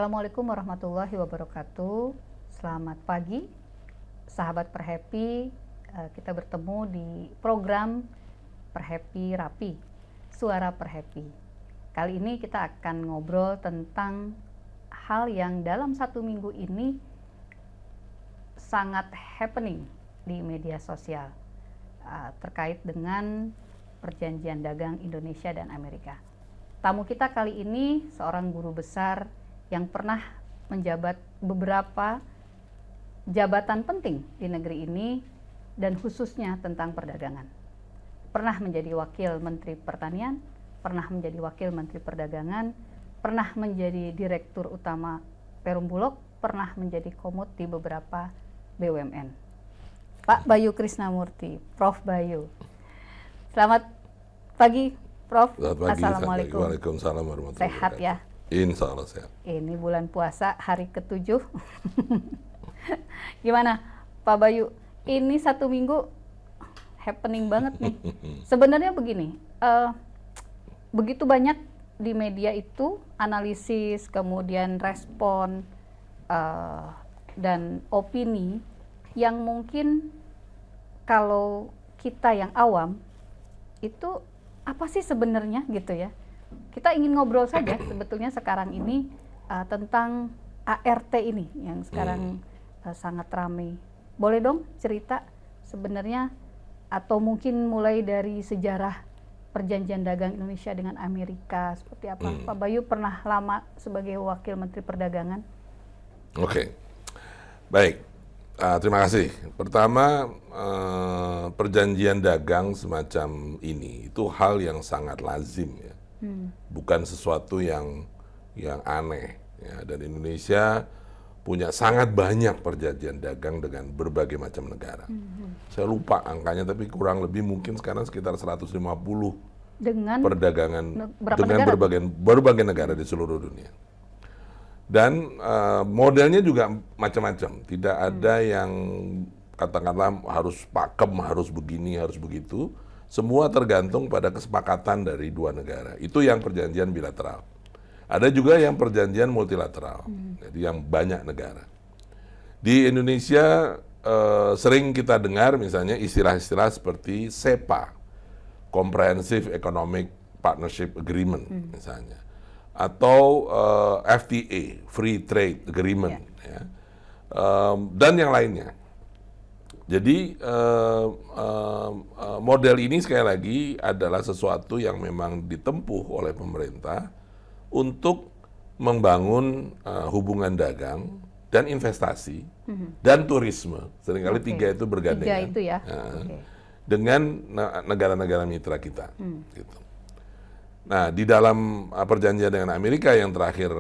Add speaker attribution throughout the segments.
Speaker 1: Assalamualaikum warahmatullahi wabarakatuh. Selamat pagi, sahabat Perhappy. Kita bertemu di program Perhappy Rapi, Suara Perhappy. Kali ini kita akan ngobrol tentang hal yang dalam 1 minggu ini sangat happening di media sosial terkait dengan perjanjian dagang Indonesia dan Amerika. Tamu kita kali ini seorang guru besar yang pernah menjabat beberapa jabatan penting di negeri ini dan khususnya tentang perdagangan. Pernah menjadi Wakil Menteri Pertanian, pernah menjadi Wakil Menteri Perdagangan, pernah menjadi Direktur Utama Perum Bulog, pernah menjadi Komut di beberapa BUMN. Pak Bayu Krisnamurti, Prof. Bayu. Selamat pagi, Prof.
Speaker 2: Selamat pagi.
Speaker 1: Assalamualaikum.
Speaker 2: Waalaikumsalam warahmatullahi
Speaker 1: Sehat ya?
Speaker 2: Insya Allah sehat.
Speaker 1: Ini bulan puasa hari ke-7. Gimana Pak Bayu? Ini 1 minggu happening banget nih. Sebenarnya begini, begitu banyak di media itu analisis, kemudian respon, dan opini yang mungkin kalau kita yang awam itu apa sih sebenarnya gitu ya. Kita ingin ngobrol saja sebetulnya sekarang ini tentang ART ini yang sekarang sangat ramai. Boleh dong cerita sebenarnya atau mungkin mulai dari sejarah perjanjian dagang Indonesia dengan Amerika seperti apa? Pak Bayu pernah lama sebagai Wakil Menteri Perdagangan.
Speaker 2: Oke, baik. Terima kasih. Pertama, perjanjian dagang semacam ini itu hal yang sangat lazim ya. Bukan sesuatu yang aneh ya. Dan Indonesia punya sangat banyak perjanjian dagang dengan berbagai macam negara. Saya lupa angkanya, tapi kurang lebih mungkin sekarang sekitar 150
Speaker 1: dengan
Speaker 2: perdagangan dengan
Speaker 1: negara?
Speaker 2: berbagai negara di seluruh dunia. Dan modelnya juga macam-macam. Tidak ada yang katakanlah harus pakem, harus begini, harus begitu. Semua tergantung pada kesepakatan dari dua negara. Itu yang perjanjian bilateral. Ada juga yang perjanjian multilateral, jadi yang banyak negara. Di Indonesia sering kita dengar misalnya istilah-istilah seperti SEPA, Comprehensive Economic Partnership Agreement misalnya, atau FTA, Free Trade Agreement, ya. Dan yang lainnya. Jadi model ini sekali lagi adalah sesuatu yang memang ditempuh oleh pemerintah untuk membangun hubungan dagang dan investasi dan turisme. Seringkali tiga itu bergandengan.
Speaker 1: Tiga itu ya.
Speaker 2: Dengan negara-negara mitra kita. Gitu. Nah, di dalam perjanjian dengan Amerika yang terakhir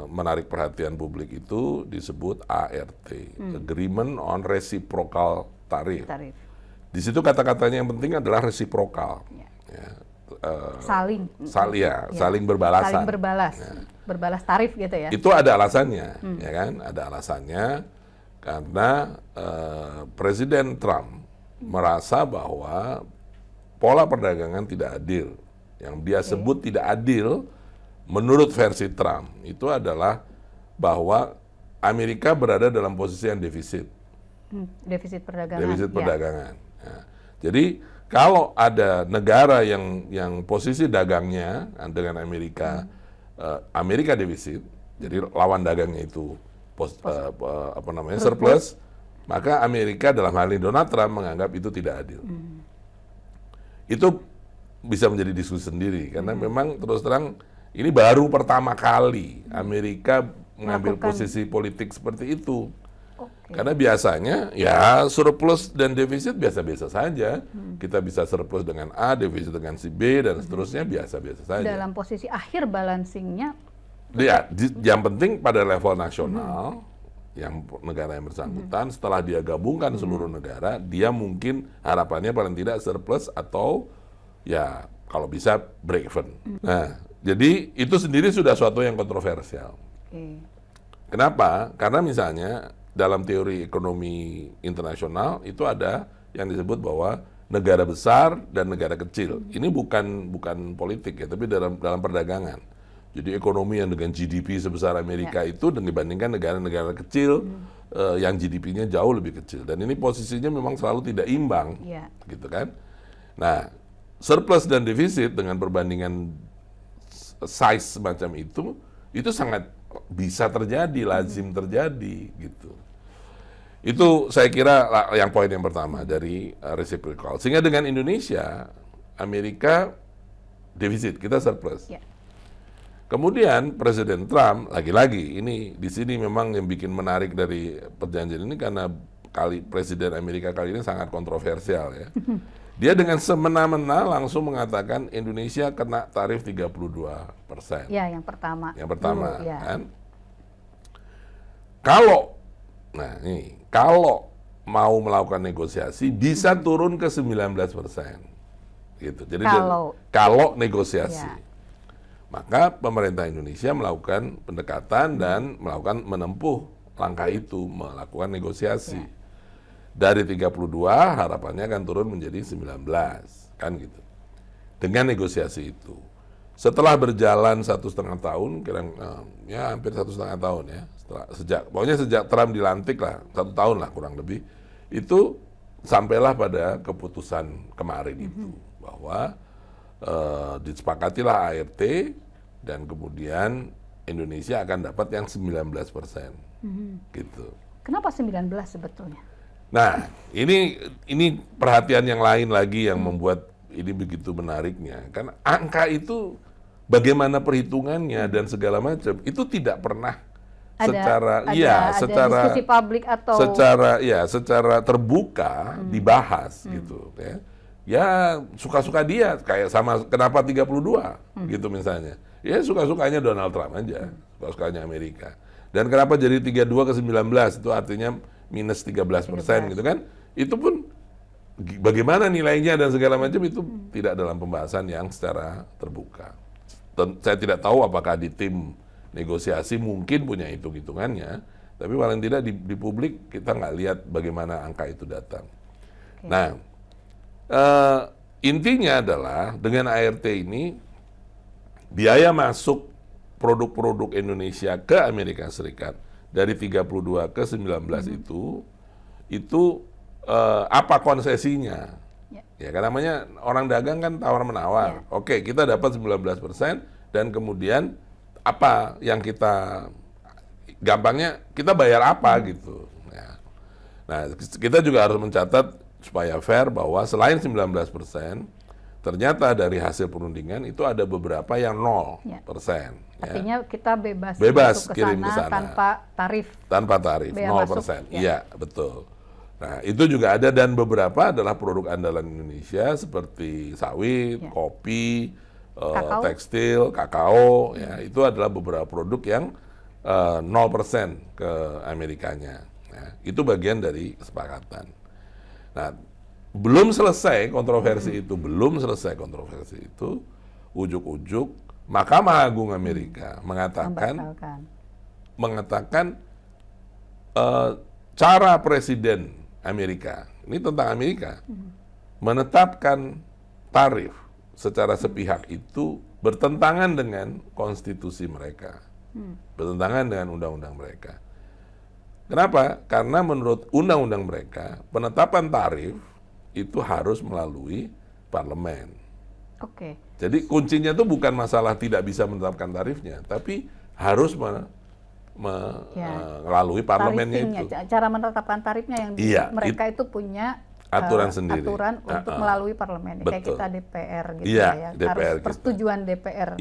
Speaker 2: menarik perhatian publik itu disebut ART, Agreement on Reciprocal Tariff. Di situ kata-katanya yang penting adalah reciprocal. Ya.
Speaker 1: Saling
Speaker 2: berbalasan.
Speaker 1: Saling berbalas, berbalas tarif gitu ya.
Speaker 2: Itu ada alasannya, ya kan? Ada alasannya karena Presiden Trump merasa bahwa pola perdagangan tidak adil. Yang dia sebut tidak adil, menurut versi Trump, itu adalah bahwa Amerika berada dalam posisi yang defisit.
Speaker 1: Defisit perdagangan.
Speaker 2: Defisit perdagangan. Ya. Jadi kalau ada negara yang posisi dagangnya dengan Amerika, Amerika defisit, jadi lawan dagangnya itu surplus, maka Amerika dalam hal ini Donald Trump menganggap itu tidak adil. Itu bisa menjadi diskusi sendiri karena memang terus terang ini baru pertama kali Amerika mengambil posisi politik seperti itu. Karena biasanya ya surplus dan defisit biasa-biasa saja. Kita bisa surplus dengan A, defisit dengan si B dan seterusnya biasa-biasa saja.
Speaker 1: Dalam posisi akhir balancingnya.
Speaker 2: Ya, yang penting pada level nasional, yang negara yang bersangkutan setelah dia gabungkan seluruh negara, dia mungkin harapannya paling tidak surplus atau ya kalau bisa break even. Nah, jadi itu sendiri sudah suatu yang kontroversial. Kenapa? Karena misalnya dalam teori ekonomi internasional itu ada yang disebut bahwa negara besar dan negara kecil. Ini bukan politik ya, tapi dalam perdagangan. Jadi ekonomi yang dengan GDP sebesar Amerika itu dibandingkan negara-negara kecil yang GDP-nya jauh lebih kecil. Dan ini posisinya memang selalu tidak imbang, gitu kan. Nah, surplus dan defisit dengan perbandingan size semacam itu sangat bisa terjadi, lazim terjadi, gitu. Itu saya kira yang poin yang pertama dari reciprocal. Sehingga dengan Indonesia, Amerika defisit, kita surplus. Kemudian Presiden Trump, lagi-lagi ini di sini memang yang bikin menarik dari perjanjian ini karena Presiden Amerika kali ini sangat kontroversial ya. Dia dengan semena-mena langsung mengatakan Indonesia kena tarif 32%.
Speaker 1: Ya, yang pertama.
Speaker 2: Yang pertama,
Speaker 1: dulu,
Speaker 2: kan? Kalau mau melakukan negosiasi bisa turun ke 19%. Gitu. Jadi kalau negosiasi. Maka pemerintah Indonesia melakukan pendekatan dan menempuh langkah itu, melakukan negosiasi. Dari 32 harapannya akan turun menjadi 19, kan gitu. Dengan negosiasi itu. Setelah berjalan 1,5 tahun, ya hampir 1,5 tahun ya, pokoknya sejak Trump dilantik lah, 1 tahun lah kurang lebih, itu sampailah pada keputusan kemarin itu, bahwa disepakatilah ART dan kemudian Indonesia akan dapat yang 19%. Gitu.
Speaker 1: Kenapa 19 sebetulnya?
Speaker 2: Nah, ini perhatian yang lain lagi yang membuat ini begitu menariknya. Kan angka itu bagaimana perhitungannya dan segala macam itu tidak pernah secara
Speaker 1: diskusi publik atau
Speaker 2: secara terbuka dibahas gitu ya. Ya suka-suka dia, kayak sama kenapa 32 gitu misalnya. Ya suka-sukanya Donald Trump aja, suka-sukanya Amerika. Dan kenapa jadi 32 ke 19, itu artinya minus 13% gitu kan. Itu pun bagaimana nilainya dan segala macam itu tidak dalam pembahasan yang secara terbuka. Saya tidak tahu apakah di tim negosiasi mungkin punya hitung-hitungannya, tapi paling tidak di publik kita nggak lihat bagaimana angka itu datang. Nah, intinya adalah dengan ART ini biaya masuk produk-produk Indonesia ke Amerika Serikat dari 32 ke 19 itu apa konsesinya? Ya kan namanya orang dagang kan tawar-menawar. Oke, kita dapat 19% dan kemudian apa yang gampangnya kita bayar apa gitu. Nah, kita juga harus mencatat supaya fair bahwa selain 19%, ternyata dari hasil perundingan itu ada beberapa yang 0%.
Speaker 1: Artinya kita bebas masuk
Speaker 2: kirim ke sana
Speaker 1: tanpa tarif.
Speaker 2: Tanpa tarif, 0%. Iya, betul. Nah, itu juga ada dan beberapa adalah produk andalan Indonesia seperti sawit, kopi, tekstil, kakao, ya, itu adalah beberapa produk yang 0% ke Amerikanya. Nah, itu bagian dari kesepakatan. Nah, belum selesai kontroversi itu, ujuk-ujuk Mahkamah Agung Amerika mengatakan cara Presiden Amerika, ini tentang Amerika, menetapkan tarif secara sepihak itu bertentangan dengan konstitusi mereka, bertentangan dengan undang-undang mereka. Kenapa? Karena menurut undang-undang mereka, penetapan tarif itu harus melalui parlemen.
Speaker 1: Oke.
Speaker 2: Jadi kuncinya itu bukan masalah tidak bisa menetapkan tarifnya, tapi harus melalui parlemennya itu.
Speaker 1: Cara menetapkan tarifnya yang mereka itu punya
Speaker 2: aturan sendiri.
Speaker 1: Aturan untuk melalui parlemen. Kayak kita DPR gitu ya.
Speaker 2: DPR
Speaker 1: harus persetujuan DPR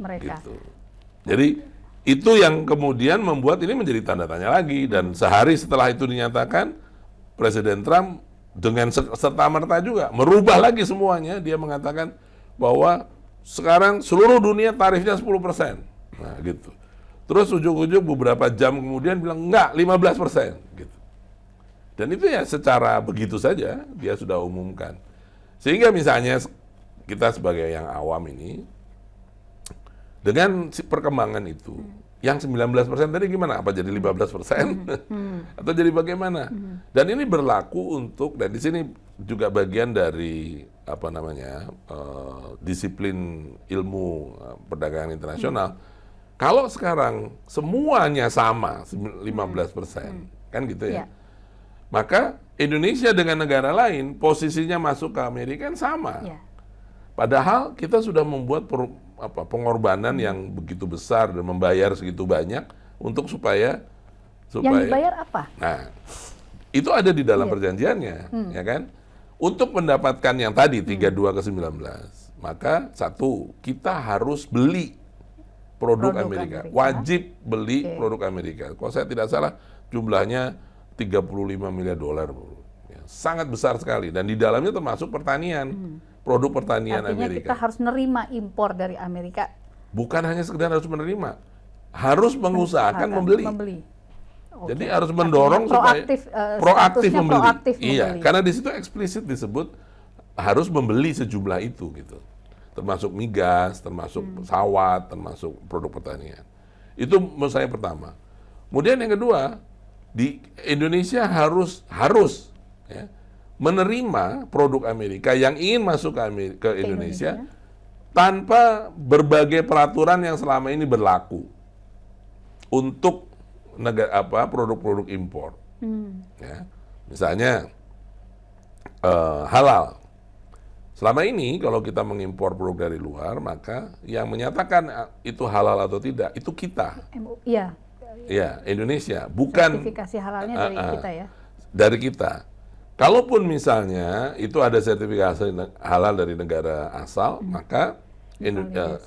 Speaker 1: mereka.
Speaker 2: Gitu. Jadi itu yang kemudian membuat ini menjadi tanda tanya lagi, dan sehari setelah itu dinyatakan, Presiden Trump dengan serta-merta juga merubah lagi semuanya. Dia mengatakan bahwa sekarang seluruh dunia tarifnya 10%. Nah, gitu. Terus ujuk-ujuk beberapa jam kemudian bilang enggak, 15%, gitu. Dan itu ya secara begitu saja dia sudah umumkan. Sehingga misalnya kita sebagai yang awam ini, dengan perkembangan itu, yang 19% tadi gimana? Apa jadi 15%? Atau jadi bagaimana? Dan ini berlaku untuk, dan di sini juga bagian dari apa namanya disiplin ilmu perdagangan internasional. Kalau sekarang semuanya sama 15%, kan gitu ya. Maka Indonesia dengan negara lain posisinya masuk ke Amerika kan sama. Padahal kita sudah membuat pengorbanan yang begitu besar dan membayar segitu banyak untuk supaya
Speaker 1: yang dibayar apa?
Speaker 2: Nah, itu ada di dalam perjanjiannya, ya kan? Untuk mendapatkan yang tadi 32 ke 19, maka satu, kita harus beli produk Amerika. Wajib beli produk Amerika. Kalau saya tidak salah jumlahnya 35 miliar dolar. Ya, sangat besar sekali. Dan di dalamnya termasuk pertanian. Produk pertanian
Speaker 1: Artinya
Speaker 2: Amerika.
Speaker 1: kita harus menerima impor dari Amerika.
Speaker 2: Bukan hanya sekedar harus menerima. Harus mengusahakan membeli. Jadi harus mendorong
Speaker 1: proaktif,
Speaker 2: supaya proaktif membeli.
Speaker 1: Proaktif
Speaker 2: iya,
Speaker 1: membeli.
Speaker 2: karena di situ eksplisit disebut harus membeli sejumlah itu gitu. Termasuk migas, termasuk sawat, termasuk produk pertanian. Itu menurut saya pertama. Kemudian yang kedua, di Indonesia harus ya, menerima produk Amerika yang ingin masuk ke Indonesia tanpa berbagai peraturan yang selama ini berlaku untuk produk-produk impor. Ya. Misalnya halal. Selama ini kalau kita mengimpor produk dari luar, maka yang menyatakan itu halal atau tidak itu kita.
Speaker 1: Iya.
Speaker 2: Ya, Indonesia. Bukan
Speaker 1: sertifikasi halalnya dari kita ya.
Speaker 2: Dari kita. Kalaupun misalnya itu ada sertifikasi halal dari negara asal, maka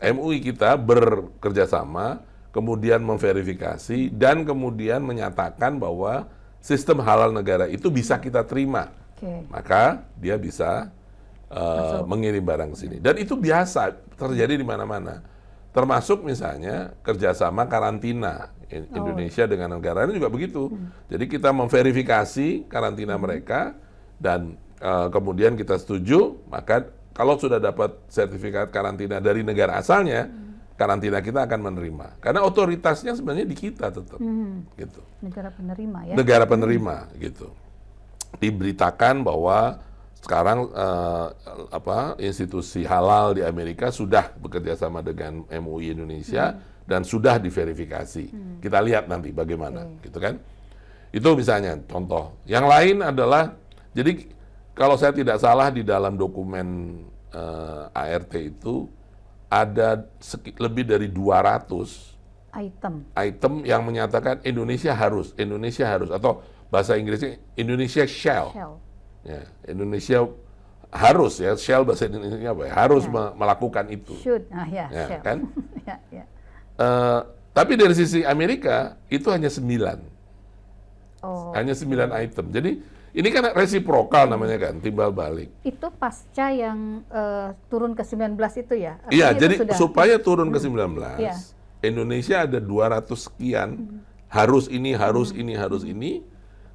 Speaker 2: MUI kita bekerja sama, kemudian memverifikasi dan kemudian menyatakan bahwa sistem halal negara itu bisa kita terima. Maka dia bisa mengirim barang ke sini. Dan itu biasa terjadi di mana-mana. Termasuk misalnya kerjasama karantina Indonesia dengan negara lain juga begitu. Jadi kita memverifikasi karantina mereka dan kemudian kita setuju, maka kalau sudah dapat sertifikat karantina dari negara asalnya, karantina kita akan menerima. Karena otoritasnya sebenarnya di kita tetap, gitu.
Speaker 1: Negara penerima ya.
Speaker 2: Negara penerima, gitu. Diberitakan bahwa sekarang institusi halal di Amerika sudah bekerja sama dengan MUI Indonesia dan sudah diverifikasi. Kita lihat nanti bagaimana, gitu kan? Itu misalnya contoh. Yang lain adalah, jadi kalau saya tidak salah di dalam dokumen ART itu ada lebih dari 200 item yang menyatakan Indonesia harus atau bahasa Inggrisnya Indonesia shall. Ya, Indonesia harus ya, shall bahasa Indonesia apa ya? Harus melakukan itu.
Speaker 1: Should,
Speaker 2: ya, kan? Tapi dari sisi Amerika itu hanya 9. Hanya 9 item. Jadi ini kan resiprokal namanya kan, timbal balik.
Speaker 1: Itu pasca yang turun ke 19 itu ya?
Speaker 2: Iya, jadi supaya turun ke 19, Indonesia ada 200 sekian, harus ini, harus ini, harus ini.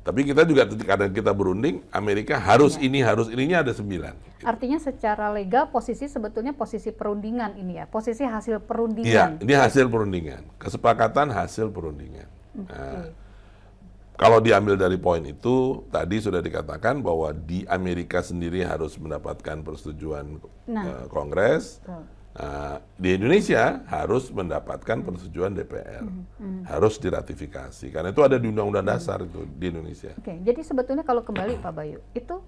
Speaker 2: Tapi kita juga kadang kita berunding, Amerika harus ini, harus ininya ada 9. Gitu.
Speaker 1: Artinya secara legal posisi sebetulnya posisi perundingan ini ya, posisi hasil perundingan.
Speaker 2: Iya, ini hasil perundingan, kesepakatan hasil perundingan. Nah, kalau diambil dari poin itu, tadi sudah dikatakan bahwa di Amerika sendiri harus mendapatkan persetujuan Kongres. Di Indonesia harus mendapatkan persetujuan DPR, harus diratifikasi, karena itu ada di Undang-Undang Dasar itu di Indonesia.
Speaker 1: Jadi sebetulnya kalau kembali Pak Bayu, itu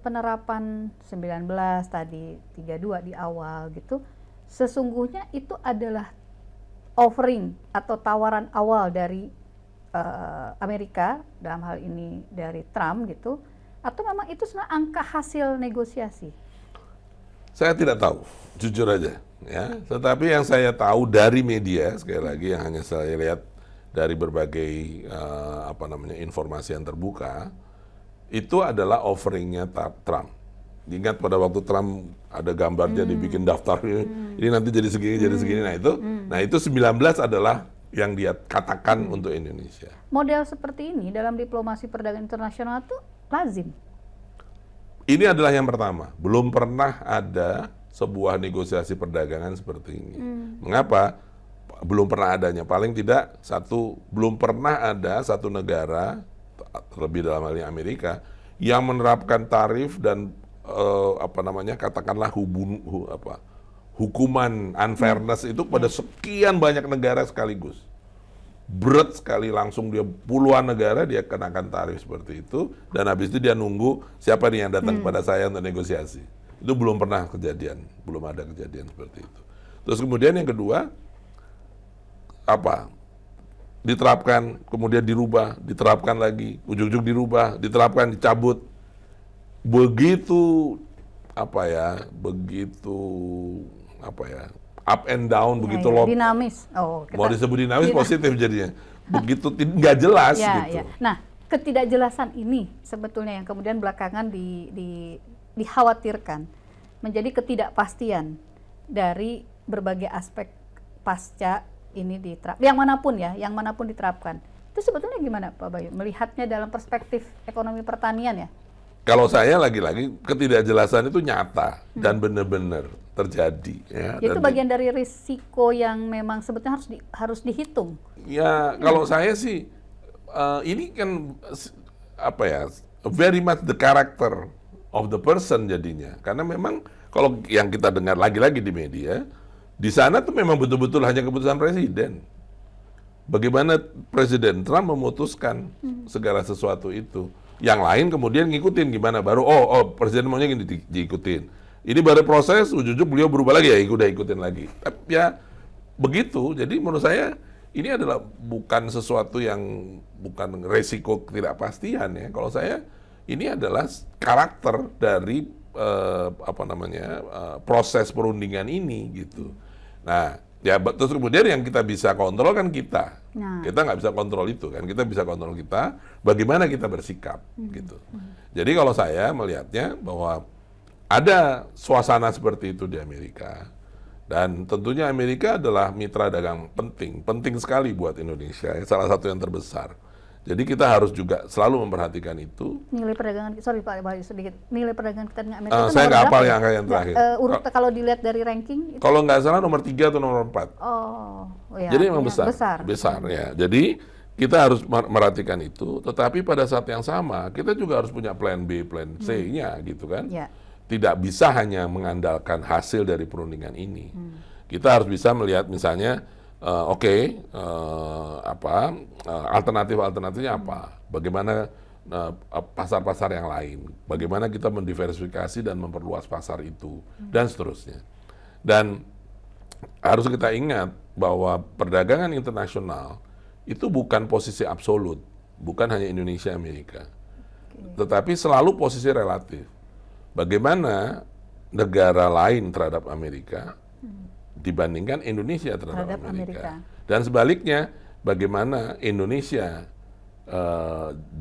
Speaker 1: penerapan 19 tadi 32 di awal gitu, sesungguhnya itu adalah offering atau tawaran awal dari Amerika, dalam hal ini dari Trump gitu, atau memang itu sebenarnya angka hasil negosiasi?
Speaker 2: Saya tidak tahu, jujur aja, ya. Tetapi yang saya tahu dari media, sekali lagi yang hanya saya lihat dari berbagai informasi yang terbuka, itu adalah offeringnya Trump. Ingat pada waktu Trump ada gambarnya dibikin daftar ini nanti jadi segini, nah itu 19 adalah yang dia katakan untuk Indonesia.
Speaker 1: Model seperti ini dalam diplomasi perdagangan internasional itu lazim.
Speaker 2: Ini adalah yang pertama. Belum pernah ada sebuah negosiasi perdagangan seperti ini. Mengapa? Belum pernah adanya. Paling tidak belum pernah ada satu negara, terlebih dalam hal ini Amerika, yang menerapkan tarif dan apa namanya, katakanlah hukuman unfairness itu pada sekian banyak negara sekaligus. Berat sekali, langsung dia puluhan negara dia kenakan tarif seperti itu, dan habis itu dia nunggu siapa nih yang datang kepada saya untuk negosiasi. Itu belum pernah kejadian, belum ada kejadian seperti itu. Terus kemudian yang kedua, apa? Diterapkan, kemudian dirubah, diterapkan lagi, ujung-ujung dirubah, diterapkan, dicabut. Begitu up and down, begitu loh.
Speaker 1: Dinamis.
Speaker 2: Mau disebut dinamis positif jadinya. Begitu nggak jelas gitu.
Speaker 1: Nah, ketidakjelasan ini sebetulnya yang kemudian belakangan dikhawatirkan menjadi ketidakpastian dari berbagai aspek pasca ini yang manapun diterapkan. Itu sebetulnya gimana Pak Bayu melihatnya dalam perspektif ekonomi pertanian ya?
Speaker 2: Kalau saya lagi-lagi ketidakjelasan itu nyata dan benar-benar terjadi. Ya,
Speaker 1: itu bagian dari risiko yang memang sebetulnya harus dihitung.
Speaker 2: Ya, kalau saya sih ini kan very much the character of the person jadinya. Karena memang kalau yang kita dengar lagi-lagi di media, di sana tuh memang betul-betul hanya keputusan presiden. Bagaimana Presiden Trump memutuskan segala sesuatu itu. Yang lain kemudian ngikutin gimana, baru presiden maunya gini diikutin. Ini baru proses, ujung-ujung beliau berubah lagi, ya udah ikutin lagi. Tapi ya begitu, jadi menurut saya ini adalah bukan sesuatu yang, bukan resiko ketidakpastian ya. Kalau saya, ini adalah karakter dari proses perundingan ini gitu. Nah, ya terus kemudian yang kita bisa kontrol kan kita. Kita nggak bisa kontrol itu kan. Kita bisa kontrol kita, bagaimana kita bersikap gitu. Jadi kalau saya melihatnya bahwa ada suasana seperti itu di Amerika. Dan tentunya Amerika adalah mitra dagang penting sekali buat Indonesia, salah satu yang terbesar. Jadi kita harus juga selalu memperhatikan itu.
Speaker 1: Nilai perdagangan, sorry Pak Bayu sedikit, nilai perdagangan kita dengan Amerika itu
Speaker 2: saya nggak hafal yang angka yang terakhir.
Speaker 1: Kalau dilihat dari ranking?
Speaker 2: Kalau nggak salah nomor 3 atau nomor 4.
Speaker 1: Ya,
Speaker 2: jadi memang besar ya. Jadi kita harus merhatikan itu, tetapi pada saat yang sama kita juga harus punya plan B, plan C-nya gitu kan. Ya. Tidak bisa hanya mengandalkan hasil dari perundingan ini. Kita harus bisa melihat misalnya, alternatifnya apa? Bagaimana pasar-pasar yang lain? Bagaimana kita mendiversifikasi dan memperluas pasar itu dan seterusnya. Dan harus kita ingat bahwa perdagangan internasional itu bukan posisi absolut, bukan hanya Indonesia Amerika, tetapi selalu posisi relatif. Bagaimana negara lain terhadap Amerika dibandingkan Indonesia terhadap Amerika. Dan sebaliknya, bagaimana Indonesia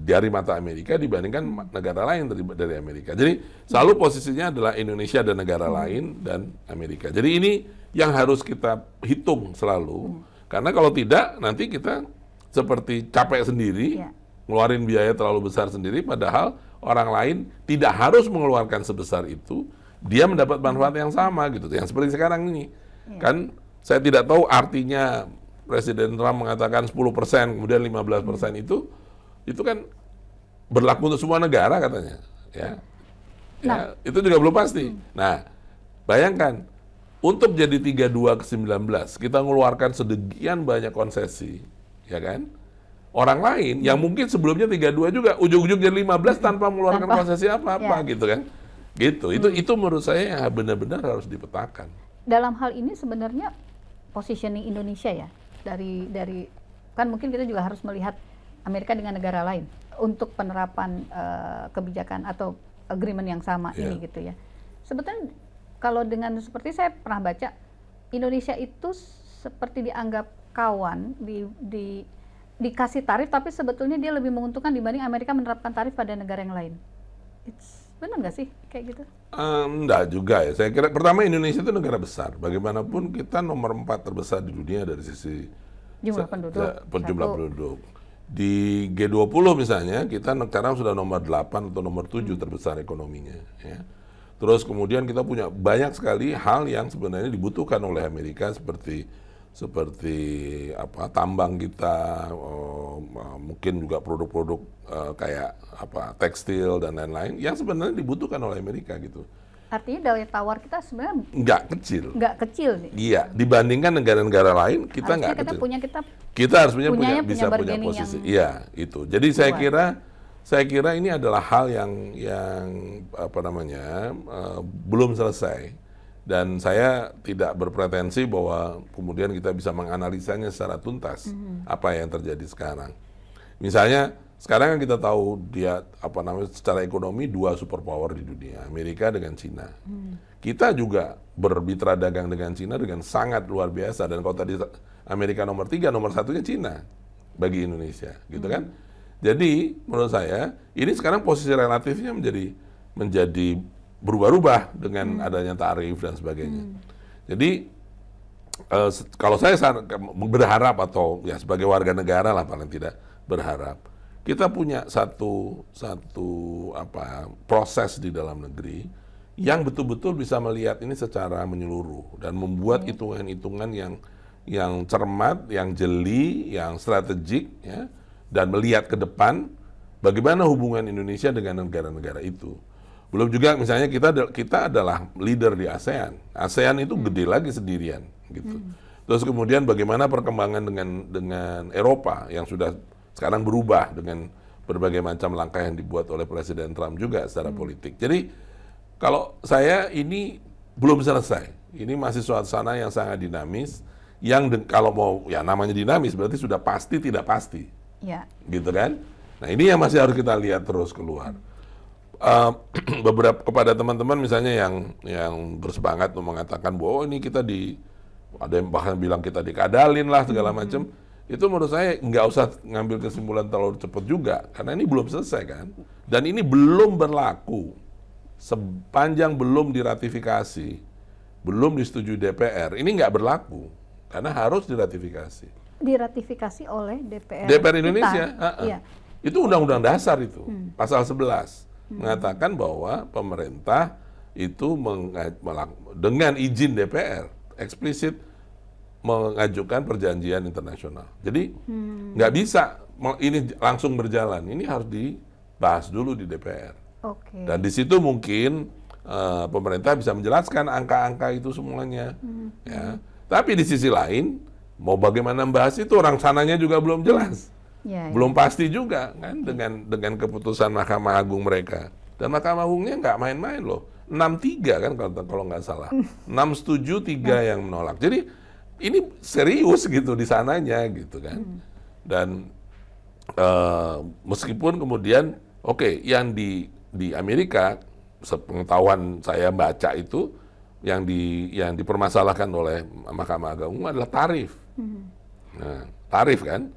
Speaker 2: dari mata Amerika dibandingkan negara lain dari Amerika. Jadi selalu posisinya adalah Indonesia dan negara lain dan Amerika. Jadi ini yang harus kita hitung selalu. Karena kalau tidak, nanti kita seperti capek sendiri, ngeluarin biaya terlalu besar sendiri, padahal orang lain tidak harus mengeluarkan sebesar itu, dia mendapat manfaat yang sama gitu. Yang seperti sekarang ini. Kan saya tidak tahu artinya Presiden Trump mengatakan 10%, kemudian 15% itu kan berlaku untuk semua negara katanya. Ya, itu juga belum pasti. Nah, bayangkan, untuk jadi 32 ke 19, kita mengeluarkan sedegian banyak konsesi, ya kan? Orang lain yang mungkin sebelumnya 32 juga, ujung-ujung jadi 15 tanpa mengeluarkan konsesi apa-apa gitu kan. Gitu. Itu menurut saya yang benar-benar harus dipetakan.
Speaker 1: Dalam hal ini sebenarnya positioning Indonesia ya, dari kan mungkin kita juga harus melihat Amerika dengan negara lain untuk penerapan kebijakan atau agreement yang sama ini gitu ya. Sebetulnya kalau dengan seperti saya pernah baca, Indonesia itu seperti dianggap kawan, dikasih tarif, tapi sebetulnya dia lebih menguntungkan dibanding Amerika menerapkan tarif pada negara yang lain. Benar nggak sih kayak gitu?
Speaker 2: Enggak juga ya. Saya kira pertama Indonesia itu negara besar. Bagaimanapun kita nomor 4 terbesar di dunia dari sisi
Speaker 1: jumlah penduduk.
Speaker 2: Di G20 misalnya kita sekarang sudah nomor 8 atau nomor 7 terbesar ekonominya. Ya. Terus kemudian kita punya banyak sekali hal yang sebenarnya dibutuhkan oleh Amerika seperti seperti tambang kita, mungkin juga produk-produk kayak tekstil dan lain-lain yang sebenarnya dibutuhkan oleh Amerika gitu.
Speaker 1: Artinya daya tawar kita sebenarnya
Speaker 2: Nggak kecil.
Speaker 1: nggak kecil nih.
Speaker 2: Iya, dibandingkan negara-negara lain kita
Speaker 1: Harusnya
Speaker 2: nggak
Speaker 1: kita
Speaker 2: kecil.
Speaker 1: punya
Speaker 2: Kita harus bisa punya
Speaker 1: bargaining
Speaker 2: posisi.
Speaker 1: yang
Speaker 2: Iya, itu. Jadi saya kira ini adalah hal yang belum selesai, dan saya tidak berpretensi bahwa kemudian kita bisa menganalisanya secara tuntas apa yang terjadi sekarang. Misalnya sekarang kan kita tahu dia secara ekonomi dua superpower di dunia, Amerika dengan Cina. Kita juga bermitra dagang dengan Cina dengan sangat luar biasa, dan kalau tadi Amerika nomor 3, nomor 1-nya Cina bagi Indonesia, gitu kan? Jadi menurut saya ini sekarang posisi relatifnya menjadi berubah-ubah dengan adanya tarif dan sebagainya. Jadi kalau saya berharap, atau ya sebagai warga negara lah paling tidak berharap, kita punya satu proses di dalam negeri yang betul-betul bisa melihat ini secara menyeluruh dan membuat hitungan-hitungan yang cermat, yang jeli, yang strategik, ya, dan melihat ke depan bagaimana hubungan Indonesia dengan negara-negara itu. Belum juga misalnya kita adalah leader di ASEAN. ASEAN itu gede lagi sendirian, gitu. Terus kemudian bagaimana perkembangan dengan Eropa yang sudah sekarang berubah dengan berbagai macam langkah yang dibuat oleh Presiden Trump juga secara politik. Jadi kalau saya ini belum selesai. Ini masih suasana yang sangat dinamis. Kalau mau ya namanya dinamis berarti sudah pasti tidak pasti.
Speaker 1: Ya.
Speaker 2: Gitu kan? Nah ini yang masih harus kita lihat terus keluar. Beberapa kepada teman-teman misalnya yang bersemangat mengatakan bahwa ini kita ada yang bahkan bilang kita dikadalin lah segala macam. Itu menurut saya nggak usah ngambil kesimpulan terlalu cepat juga, karena ini belum selesai kan, dan ini belum berlaku sepanjang belum diratifikasi, belum disetujui DPR, ini nggak berlaku karena harus diratifikasi.
Speaker 1: Diratifikasi oleh
Speaker 2: DPR Indonesia.
Speaker 1: Iya.
Speaker 2: Itu Undang-Undang Dasar itu, pasal 11 mengatakan bahwa pemerintah itu dengan izin DPR eksplisit mengajukan perjanjian internasional. Jadi nggak bisa ini langsung berjalan. Ini harus dibahas dulu di DPR. Dan di situ mungkin pemerintah bisa menjelaskan angka-angka itu semuanya. Ya. Tapi di sisi lain, mau bagaimana membahas itu orang sananya juga belum jelas. Belum pasti juga kan dengan keputusan Mahkamah Agung mereka. Dan Mahkamah Agungnya nggak main-main loh. 6-3 kan kalau nggak salah. 6 setuju, 3 yang menolak. Jadi ini serius gitu di sananya gitu kan. Dan meskipun kemudian yang di Amerika sepengetahuan saya baca itu yang dipermasalahkan oleh Mahkamah Agung adalah tarif. Nah, tarif kan.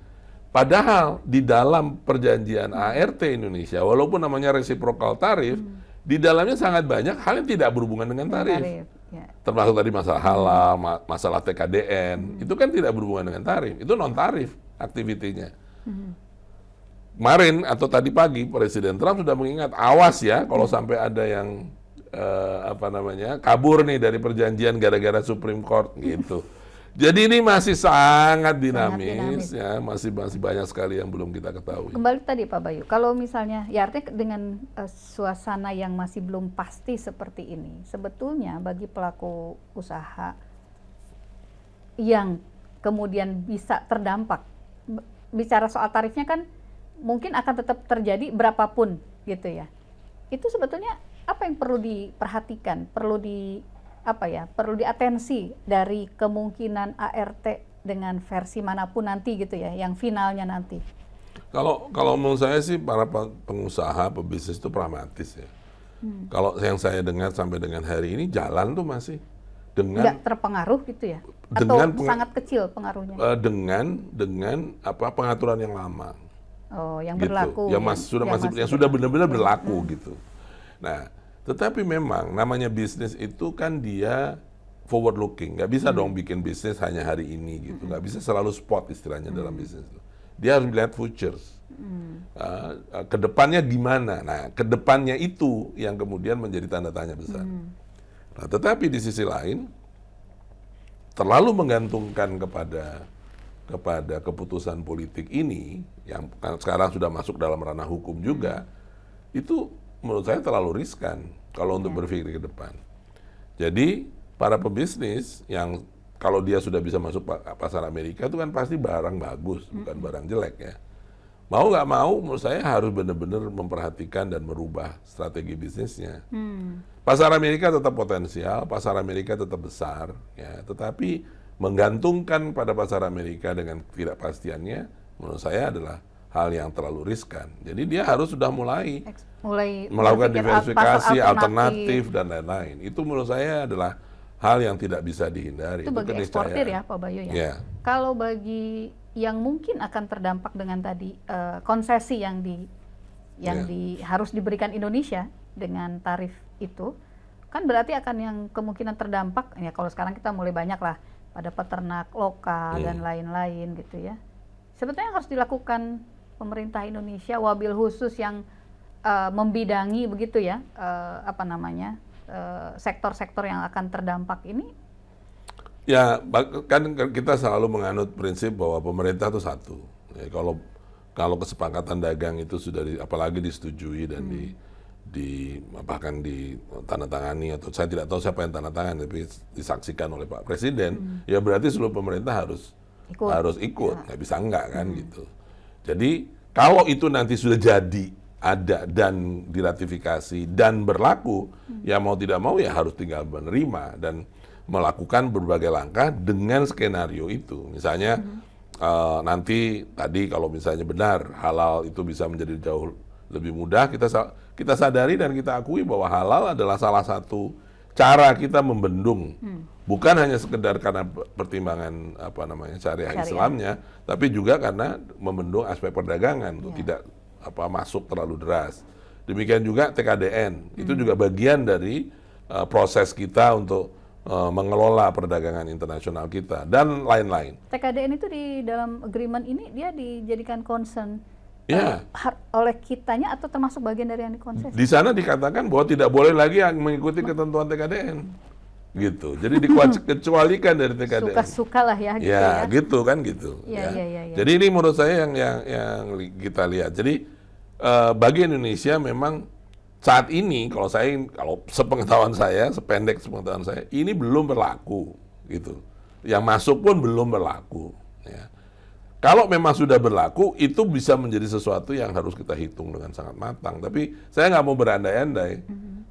Speaker 2: Padahal di dalam perjanjian ART Indonesia walaupun namanya reciprocal tarif, di dalamnya sangat banyak hal yang tidak berhubungan dengan tarif. Ya. Termasuk tadi masalah halal, masalah TKDN, itu kan tidak berhubungan dengan tarif, itu non tarif aktivitinya. Kemarin atau tadi pagi Presiden Trump sudah mengingat, awas ya kalau sampai ada yang kabur nih dari perjanjian gara-gara Supreme Court gitu. Jadi ini masih sangat dinamis. Ya, masih banyak sekali yang belum kita ketahui.
Speaker 1: Kembali tadi Pak Bayu, kalau misalnya ya artinya dengan suasana yang masih belum pasti seperti ini, sebetulnya bagi pelaku usaha yang kemudian bisa terdampak, bicara soal tarifnya kan mungkin akan tetap terjadi berapapun gitu ya. Itu sebetulnya apa yang perlu diperhatikan, perlu diatensi dari kemungkinan ART dengan versi manapun nanti gitu ya, yang finalnya nanti.
Speaker 2: Kalau menurut saya sih para pengusaha, pebisnis itu pragmatis ya. Kalau yang saya dengar sampai dengan hari ini jalan tuh masih
Speaker 1: nggak terpengaruh gitu ya? Atau sangat kecil pengaruhnya?
Speaker 2: Dengan pengaturan yang lama.
Speaker 1: Oh, yang
Speaker 2: gitu.
Speaker 1: Berlaku.
Speaker 2: Yang sudah benar-benar berlaku gitu. Nah, tetapi memang namanya bisnis itu kan dia forward looking, nggak bisa dong bikin bisnis hanya hari ini gitu, nggak bisa selalu spot istilahnya dalam bisnis itu. Dia harus melihat futures, kedepannya gimana. Nah, kedepannya itu yang kemudian menjadi tanda tanya besar. Nah, tetapi di sisi lain, terlalu menggantungkan kepada keputusan politik ini yang kan sekarang sudah masuk dalam ranah hukum juga, itu menurut saya terlalu riskan kalau untuk berpikir ke depan. Jadi para pebisnis yang kalau dia sudah bisa masuk pasar Amerika itu kan pasti barang bagus, bukan barang jelek ya. Mau nggak mau, menurut saya harus benar-benar memperhatikan dan merubah strategi bisnisnya. Pasar Amerika tetap potensial, pasar Amerika tetap besar, ya. Tetapi menggantungkan pada pasar Amerika dengan ketidakpastiannya, menurut saya adalah hal yang terlalu riskan. Jadi dia harus sudah mulai melakukan diversifikasi, alternatif dan lain-lain. Itu menurut saya adalah hal yang tidak bisa dihindari.
Speaker 1: Itu bagi eksportir ya, Pak Bayu ya.
Speaker 2: Yeah.
Speaker 1: Kalau bagi yang mungkin akan terdampak dengan tadi konsesi yang harus diberikan Indonesia dengan tarif itu, kan berarti akan yang kemungkinan terdampak ya kalau sekarang kita mulai banyak lah pada peternak lokal dan lain-lain gitu ya. Sebetulnya yang harus dilakukan pemerintah Indonesia wabil khusus yang membidangi begitu ya sektor-sektor yang akan terdampak ini.
Speaker 2: Ya, kan kita selalu menganut prinsip bahwa pemerintah itu satu. Ya, kalau kesepakatan dagang itu sudah apalagi disetujui dan bahkan ditandatangani, atau saya tidak tahu siapa yang tanda tangan tapi disaksikan oleh Pak Presiden, ya berarti seluruh pemerintah harus ikut, nggak bisa enggak kan gitu. Jadi kalau itu nanti sudah jadi ada dan diratifikasi dan berlaku, ya mau tidak mau ya harus tinggal menerima dan melakukan berbagai langkah dengan skenario itu. Misalnya nanti tadi kalau misalnya benar halal itu bisa menjadi jauh lebih mudah, kita sadari dan kita akui bahwa halal adalah salah satu cara kita membendung, bukan hanya sekedar karena pertimbangan syariah Islamnya, tapi juga karena membendung aspek perdagangan untuk tidak masuk terlalu deras. Demikian juga TKDN, itu juga bagian dari proses kita untuk mengelola perdagangan internasional kita dan lain-lain.
Speaker 1: TKDN itu di dalam agreement ini dia dijadikan concern oleh kitanya atau termasuk bagian dari yang dikonsesi?
Speaker 2: Di sana dikatakan bahwa tidak boleh lagi yang mengikuti ketentuan TKDN, gitu. Jadi dikecualikan dari TKDN.
Speaker 1: Suka-suka lah ya. Gitu
Speaker 2: ya, gitu kan gitu.
Speaker 1: Ya.
Speaker 2: Jadi ini menurut saya yang kita lihat. Jadi bagi Indonesia memang saat ini kalau sepengetahuan saya, sependek sepengetahuan saya, ini belum berlaku, gitu. Yang masuk pun belum berlaku. Ya. Kalau memang sudah berlaku, itu bisa menjadi sesuatu yang harus kita hitung dengan sangat matang. Tapi saya nggak mau berandai-andai,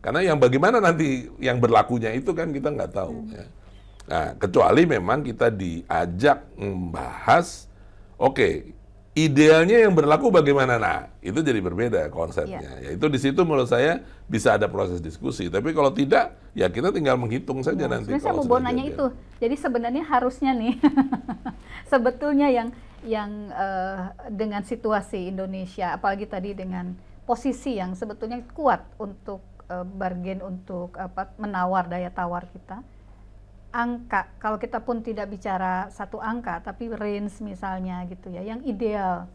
Speaker 2: karena yang bagaimana nanti yang berlakunya itu kan kita nggak tahu. Ya. Nah, kecuali memang kita diajak membahas, oke, idealnya yang berlaku bagaimana? Nah, itu jadi berbeda konsepnya. Ya, itu di situ menurut saya bisa ada proses diskusi. Tapi kalau tidak, ya kita tinggal menghitung saja nanti.
Speaker 1: Sebenarnya saya mau nanya itu. Jadi sebenarnya harusnya nih, sebetulnya yang dengan situasi Indonesia, apalagi tadi dengan posisi yang sebetulnya kuat untuk bargain, untuk menawar daya tawar kita. Angka, kalau kita pun tidak bicara satu angka, tapi range misalnya gitu ya, yang ideal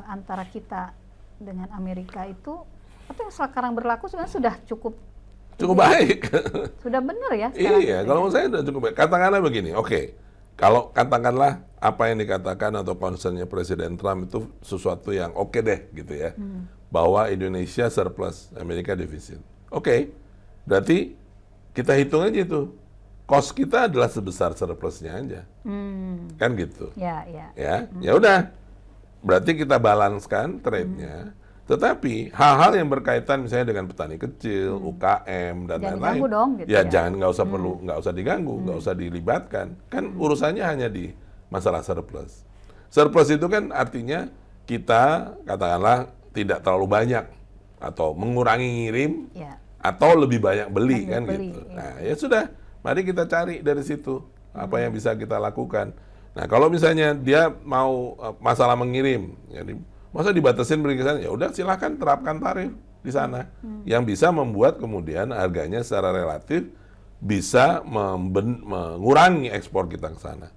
Speaker 1: antara kita dengan Amerika itu, atau yang sekarang berlaku sebenarnya sudah cukup
Speaker 2: baik.
Speaker 1: Sudah benar ya sekarang?
Speaker 2: Iya, kalau menurut saya sudah cukup baik. Katakanlah begini, oke, kalau katakanlah apa yang dikatakan atau concernnya Presiden Trump itu sesuatu yang oke deh gitu ya, bahwa Indonesia surplus, Amerika defisit. Oke, berarti kita hitung aja itu. Cost kita adalah sebesar surplusnya aja, kan gitu. Ya udah, berarti kita balancekan trade-nya. Tetapi hal-hal yang berkaitan misalnya dengan petani kecil, UKM dan lain-lain, gitu ya jangan nggak usah diganggu, nggak usah dilibatkan. Kan urusannya hanya di masalah surplus. Surplus itu kan artinya kita katakanlah tidak terlalu banyak atau mengurangi ngirim atau lebih banyak beli kan gitu. Nah ya sudah. Mari kita cari dari situ apa yang bisa kita lakukan. Nah, kalau misalnya dia mau masalah mengirim, jadi masa dibatasin beli ke sana, ya udah silakan terapkan tarif di sana yang bisa membuat kemudian harganya secara relatif bisa mengurangi ekspor kita ke sana.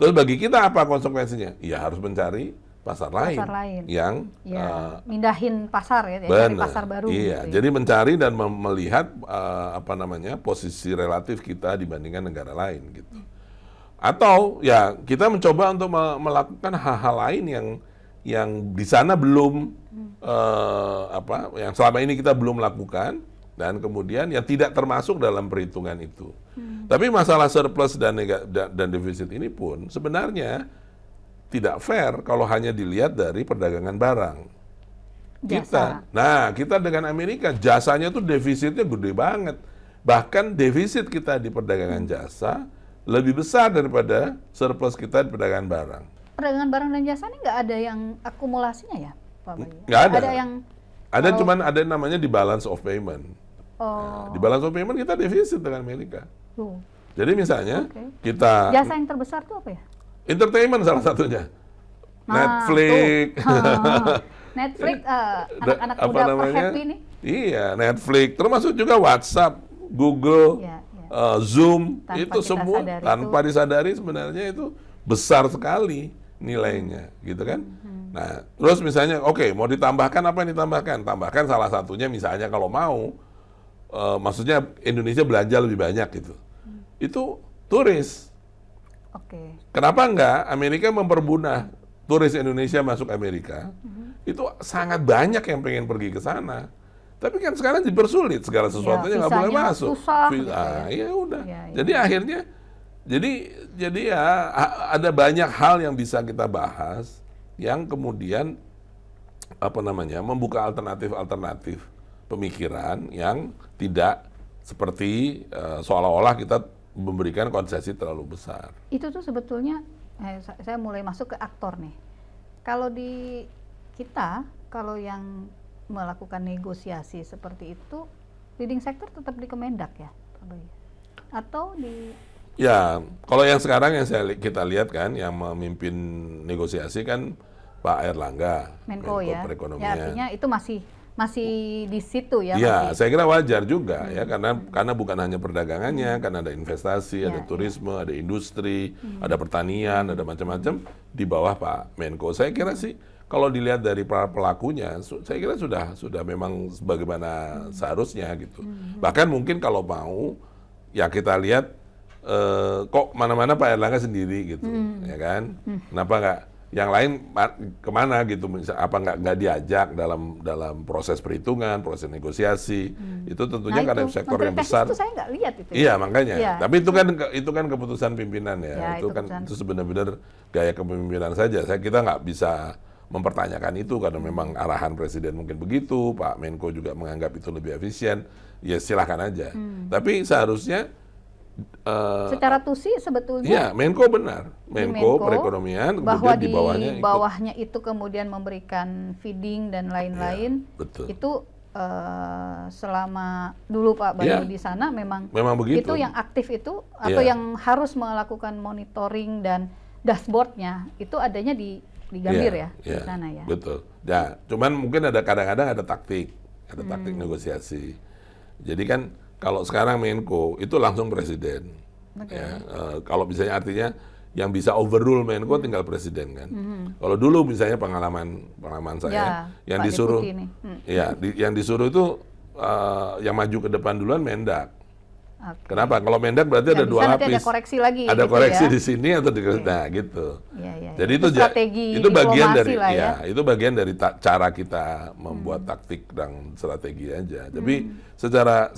Speaker 2: Terus bagi kita apa konsekuensinya? Ya harus mencari pasar lain yang
Speaker 1: mindahin pasar ya, cari pasar baru.
Speaker 2: Iya, gitu. Jadi mencari dan melihat posisi relatif kita dibandingkan negara lain gitu. Atau ya kita mencoba untuk melakukan hal-hal lain yang di sana belum yang selama ini kita belum lakukan dan kemudian yang tidak termasuk dalam perhitungan itu. Tapi masalah surplus dan defisit ini pun sebenarnya tidak fair kalau hanya dilihat dari perdagangan barang. Kita dengan Amerika jasanya tuh defisitnya gede banget. Bahkan defisit kita di perdagangan jasa lebih besar daripada surplus kita di perdagangan barang.
Speaker 1: Perdagangan barang dan jasa ini nggak ada yang akumulasinya ya, Pak Bayu?
Speaker 2: Nggak ada.
Speaker 1: Ada
Speaker 2: cuman ada yang namanya di balance of payment. Nah, di balance of payment kita defisit dengan Amerika. Jadi misalnya kita
Speaker 1: jasa yang terbesar tuh apa ya?
Speaker 2: Entertainment salah satunya. Netflix.
Speaker 1: Netflix, anak-anak muda happy nih.
Speaker 2: Iya, Netflix. Termasuk juga WhatsApp, Google, Zoom, itu semua tanpa disadari sebenarnya itu besar sekali nilainya, gitu kan? Nah, terus misalnya, mau ditambahkan apa yang ditambahkan? Tambahkan salah satunya misalnya kalau mau, maksudnya Indonesia belanja lebih banyak gitu. Itu turis. Kenapa enggak Amerika mempermudah turis Indonesia masuk Amerika? Itu sangat banyak yang pengen pergi ke sana. Tapi kan sekarang dipersulit, segala sesuatunya nggak boleh masuk.
Speaker 1: Susah,
Speaker 2: ya udah. Jadi akhirnya, jadi ya ada banyak hal yang bisa kita bahas yang kemudian membuka alternatif pemikiran yang tidak seperti seolah-olah kita memberikan konsesi terlalu besar.
Speaker 1: Itu tuh sebetulnya saya mulai masuk ke aktor nih. Kalau di kita, kalau yang melakukan negosiasi seperti itu, leading sector tetap di Kemendak ya, Pak Bayu? Atau di...
Speaker 2: Ya, kalau yang sekarang yang kita lihat kan, yang memimpin negosiasi kan Pak Airlangga,
Speaker 1: Menko ya.
Speaker 2: Perekonomian.
Speaker 1: Ya, artinya itu masih di situ ya.
Speaker 2: Ya, saya kira wajar juga ya, karena bukan hanya perdagangannya, kan ada investasi, ada turisme, ada industri, ada pertanian, ada macam-macam di bawah Pak Menko. Saya kira sih kalau dilihat dari para pelakunya, saya kira sudah memang sebagaimana seharusnya gitu. Bahkan mungkin kalau mau, ya kita lihat kok mana-mana Pak Erlangga sendiri gitu, ya kan? Kenapa nggak yang lain kemana gitu? Apa nggak diajak dalam proses perhitungan, proses negosiasi? Itu tentunya karena sektor yang besar.
Speaker 1: Itu saya nggak lihat itu.
Speaker 2: Iya makanya. Ya, tapi itu kan keputusan pimpinan ya. Itu sebenarnya gaya kepemimpinan saja. Kita nggak bisa mempertanyakan itu karena memang arahan presiden mungkin begitu, Pak Menko juga menganggap itu lebih efisien, ya silahkan aja. Tapi seharusnya
Speaker 1: secara tusi sebetulnya
Speaker 2: ya Menko benar, Menko Perekonomian
Speaker 1: bahwa
Speaker 2: kemudian
Speaker 1: di bawahnya itu kemudian memberikan feeding dan lain-lain, itu selama dulu Pak Bayu di sana memang
Speaker 2: begitu.
Speaker 1: Itu yang aktif itu atau yang harus melakukan monitoring dan dashboardnya itu adanya di Gambir di sana ya.
Speaker 2: Betul. Ya, cuman mungkin kadang-kadang ada taktik negosiasi. Jadi kan kalau sekarang Menko itu langsung presiden. Ya, kalau misalnya artinya yang bisa overrule Menko tinggal presiden kan. Kalau dulu misalnya pengalaman saya yang disuruh, yang disuruh itu yang maju ke depan duluan Mendak. Kenapa? Kalau Mendak berarti ada dua lapis.
Speaker 1: Ada koreksi lagi.
Speaker 2: Ada koreksi di sini atau di nah gitu. Jadi itu strategi itu bagian dari itu bagian dari cara kita membuat taktik dan strategi aja. Tapi secara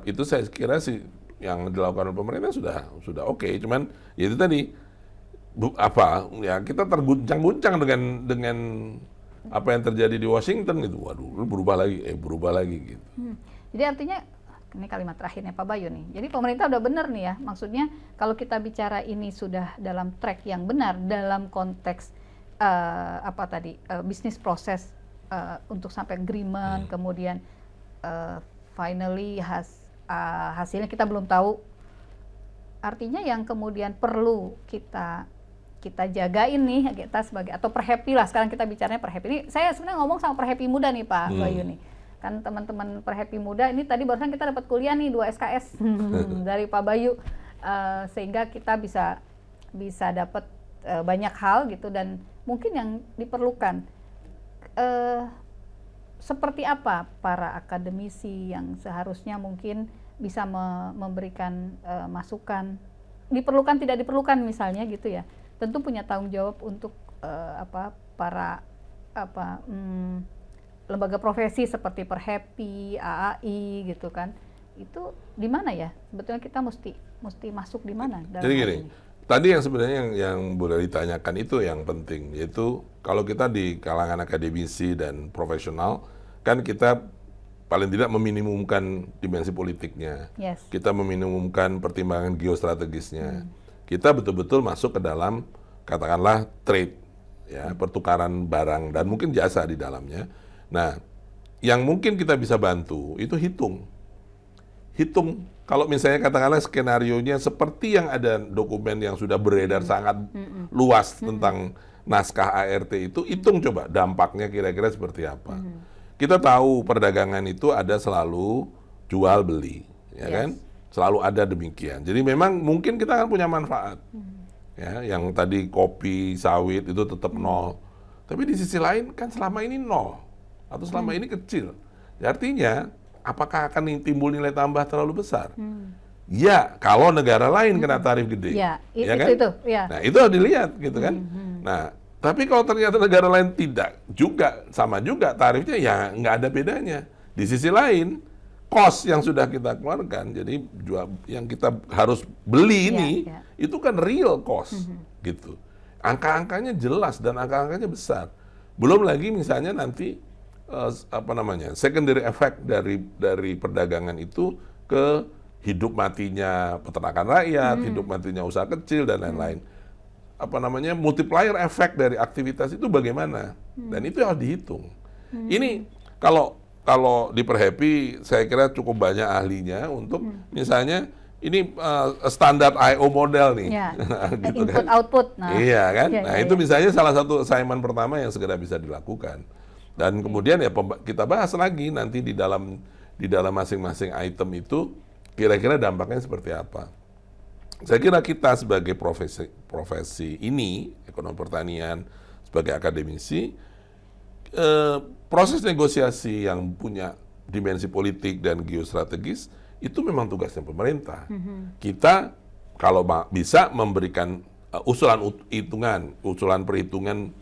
Speaker 2: itu saya kira sih yang dilakukan oleh pemerintah sudah oke. Cuman ya itu tadi kita terguncang-guncang dengan apa yang terjadi di Washington gitu. Waduh, berubah lagi gitu.
Speaker 1: Jadi artinya ini kalimat terakhirnya Pak Bayu nih. Jadi pemerintah udah benar nih ya. Maksudnya kalau kita bicara ini sudah dalam track yang benar dalam konteks bisnis proses untuk sampai agreement, kemudian finally hasilnya kita belum tahu. Artinya yang kemudian perlu kita jagain nih kita sebagai atau Perhappy lah, sekarang kita bicaranya Perhappy. Ini saya sebenarnya ngomong sama Perhappy muda nih Pak Bayu nih. Kan teman-teman Perhappy muda ini tadi barusan kita dapat kuliah nih 2 SKS dari Pak Bayu, sehingga kita bisa dapat banyak hal gitu dan mungkin yang diperlukan seperti apa para akademisi yang seharusnya mungkin bisa memberikan masukan diperlukan tidak diperlukan misalnya gitu ya, tentu punya tanggung jawab untuk para lembaga profesi seperti Perhepi, AAI gitu kan. Itu di mana ya? Sebetulnya kita mesti masuk di mana dalam
Speaker 2: Jadi
Speaker 1: hal
Speaker 2: gini,
Speaker 1: ini?
Speaker 2: tadi yang sebenarnya yang boleh ditanyakan itu yang penting, yaitu kalau kita di kalangan akademisi dan profesional, kan kita paling tidak meminimumkan dimensi politiknya.
Speaker 1: Yes.
Speaker 2: Kita meminimumkan pertimbangan geostrategisnya. Kita betul-betul masuk ke dalam, katakanlah trade, ya, pertukaran barang dan mungkin jasa di dalamnya. Nah, yang mungkin kita bisa bantu itu hitung kalau misalnya katakanlah skenarionya seperti yang ada dokumen yang sudah beredar sangat luas tentang naskah ART itu, hitung coba dampaknya kira-kira seperti apa. Kita tahu perdagangan itu ada selalu jual beli, ya kan? Selalu ada demikian. Jadi memang mungkin kita akan punya manfaat. Ya, yang tadi kopi, sawit itu tetap nol. Tapi di sisi lain kan selama ini nol atau selama ini kecil. Ya, artinya apakah akan timbul nilai tambah terlalu besar? Ya, kalau negara lain kena tarif gede.
Speaker 1: Ya,
Speaker 2: ya kan?
Speaker 1: itu. Ya.
Speaker 2: Nah, itu harus dilihat gitu kan. Nah, tapi kalau ternyata negara lain tidak juga, sama juga tarifnya, ya nggak ada bedanya. Di sisi lain, cost yang sudah kita keluarkan, jadi yang kita harus beli ini, itu kan real cost gitu. Angka-angkanya jelas dan angka-angkanya besar. Belum lagi misalnya nanti secondary effect dari perdagangan itu ke hidup matinya peternakan rakyat, hidup matinya usaha kecil dan lain-lain. Multiplier effect dari aktivitas itu bagaimana? Dan itu harus dihitung. Ini kalau di Perhepi saya kira cukup banyak ahlinya untuk misalnya ini standar I/O model nih,
Speaker 1: gitu input kan? Output.
Speaker 2: Nah, iya kan? Itu misalnya salah satu assignment pertama yang segera bisa dilakukan. Dan kemudian ya kita bahas lagi nanti di dalam masing-masing item itu kira-kira dampaknya seperti apa. Saya kira kita sebagai profesi ini, ekonomi pertanian, sebagai akademisi, proses negosiasi yang punya dimensi politik dan geostrategis itu memang tugasnya pemerintah. Kita kalau bisa memberikan usulan perhitungan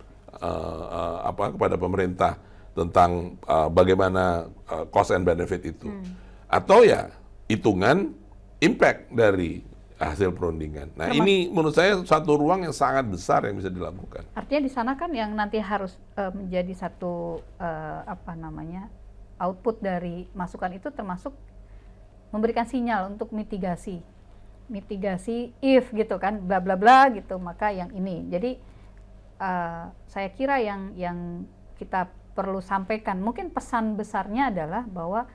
Speaker 2: kepada pemerintah tentang bagaimana cost and benefit itu, atau ya hitungan impact dari hasil perundingan. Nah, ini menurut saya satu ruang yang sangat besar yang bisa dilakukan.
Speaker 1: Artinya di sana kan yang nanti harus menjadi satu output dari masukan itu termasuk memberikan sinyal untuk mitigasi if gitu kan, bla bla bla gitu, maka yang ini. Jadi saya kira yang kita perlu sampaikan, mungkin pesan besarnya adalah bahwa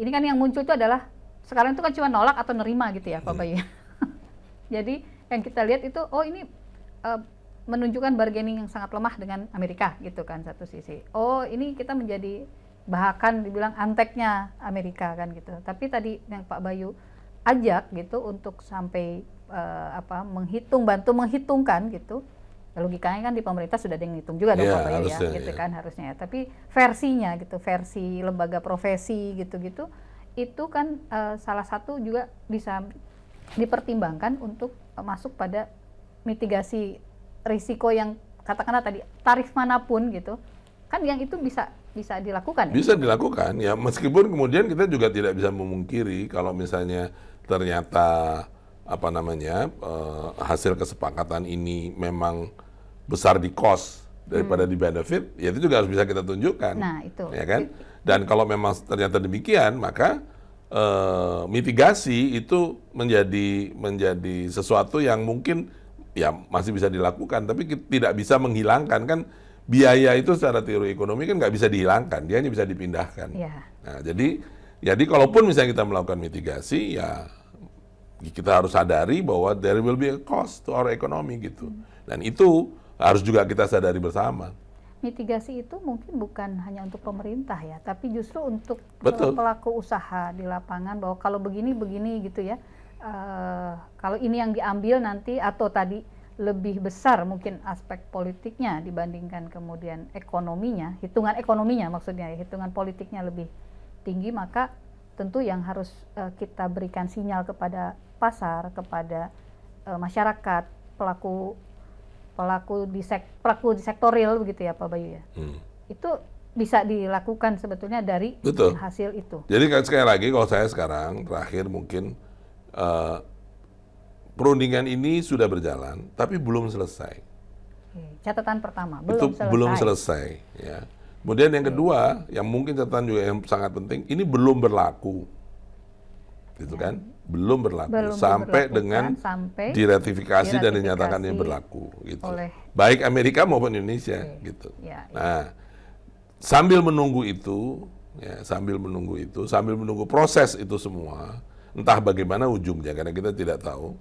Speaker 1: ini kan yang muncul itu adalah sekarang itu kan cuma nolak atau nerima gitu ya Pak Bayu. Jadi yang kita lihat itu ini menunjukkan bargaining yang sangat lemah dengan Amerika gitu kan satu sisi. Ini kita menjadi bahkan dibilang anteknya Amerika kan gitu. Tapi tadi yang Pak Bayu ajak gitu untuk sampai bantu menghitungkan gitu. Logikanya kan di pemerintah sudah ada yang ngitung juga dong Pak Bayu ya, gitu kan harusnya ya. Tapi versinya gitu, versi lembaga profesi gitu-gitu, itu kan salah satu juga bisa dipertimbangkan untuk masuk pada mitigasi risiko yang katakanlah tadi tarif manapun gitu, kan yang itu bisa dilakukan ya?
Speaker 2: Bisa dilakukan ya, meskipun kemudian kita juga tidak bisa memungkiri kalau misalnya ternyata hasil kesepakatan ini memang besar di cost daripada di benefit, ya itu juga harus bisa kita tunjukkan.
Speaker 1: Nah, itu.
Speaker 2: Ya kan? Dan kalau memang ternyata demikian, maka mitigasi itu menjadi sesuatu yang mungkin ya masih bisa dilakukan, tapi tidak bisa menghilangkan kan biaya itu secara teori ekonomi kan nggak bisa dihilangkan, dia hanya bisa dipindahkan.
Speaker 1: Yeah.
Speaker 2: Nah, jadi kalaupun misalnya kita melakukan mitigasi, ya kita harus sadari bahwa there will be a cost to our economy gitu. Dan itu harus juga kita sadari bersama.
Speaker 1: Mitigasi itu mungkin bukan hanya untuk pemerintah ya, tapi justru untuk pelaku usaha di lapangan bahwa kalau begini gitu ya, kalau ini yang diambil nanti atau tadi lebih besar mungkin aspek politiknya dibandingkan kemudian ekonominya, hitungan ekonominya maksudnya, hitungan politiknya lebih tinggi, maka tentu yang harus kita berikan sinyal kepada pasar, kepada masyarakat, pelaku di sektor real begitu ya Pak Bayu ya. Itu bisa dilakukan sebetulnya dari
Speaker 2: Betul.
Speaker 1: hasil itu.
Speaker 2: Jadi sekali lagi kalau saya sekarang terakhir mungkin perundingan ini sudah berjalan tapi belum selesai.
Speaker 1: Catatan pertama,
Speaker 2: Belum selesai ya. Kemudian yang kedua, yang mungkin catatan juga yang sangat penting, ini belum berlaku. Gitu kan? Belum berlaku sampai dengan diratifikasi dan dinyatakan ini berlaku gitu. Baik Amerika maupun Indonesia gitu. Nah, sambil menunggu itu, sambil menunggu proses itu semua, entah bagaimana ujungnya karena kita tidak tahu.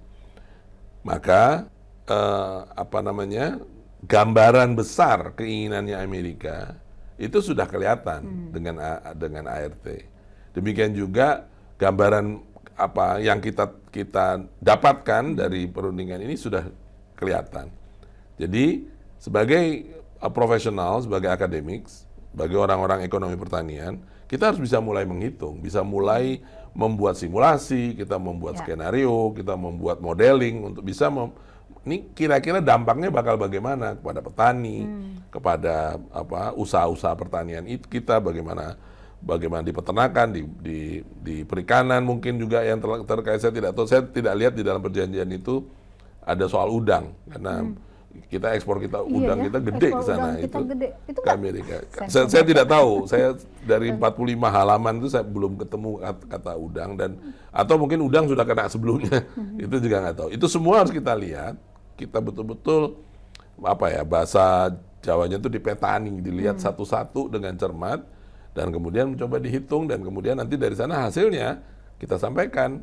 Speaker 2: Maka gambaran besar keinginannya Amerika itu sudah kelihatan dengan ART. Demikian juga gambaran apa yang kita dapatkan dari perundingan ini sudah kelihatan. Jadi sebagai profesional, sebagai akademik, bagi orang-orang ekonomi pertanian, kita harus bisa mulai menghitung, bisa mulai membuat simulasi, kita membuat skenario, kita membuat modeling untuk bisa ini kira-kira dampaknya bakal bagaimana kepada petani, kepada usaha-usaha pertanian kita, bagaimana di peternakan, di perikanan mungkin juga yang terkait. Saya tidak lihat di dalam perjanjian itu ada soal udang karena kita ekspor udang kita gede ke sana itu ke Amerika. Saya tidak tahu, saya dari 45 halaman itu saya belum ketemu kata udang atau mungkin udang sudah kena sebelumnya, itu juga nggak tahu. Itu semua harus kita lihat, kita betul-betul bahasa Jawanya itu dipetani, dilihat satu-satu dengan cermat dan kemudian mencoba dihitung dan kemudian nanti dari sana hasilnya kita sampaikan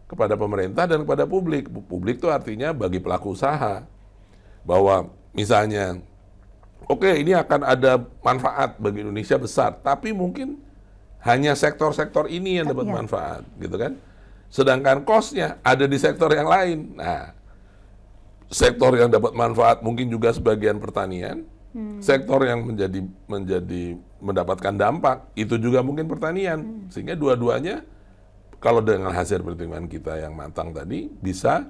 Speaker 2: kepada pemerintah dan kepada publik. Publik itu artinya bagi pelaku usaha. Bahwa misalnya, ini akan ada manfaat bagi Indonesia besar, tapi mungkin hanya sektor-sektor ini yang dapat manfaat, gitu kan? Sedangkan cost-nya ada di sektor yang lain. Nah, sektor yang dapat manfaat mungkin juga sebagian pertanian, sektor yang mendapatkan dampak itu juga mungkin pertanian, sehingga dua-duanya kalau dengan hasil pertimbangan kita yang matang tadi bisa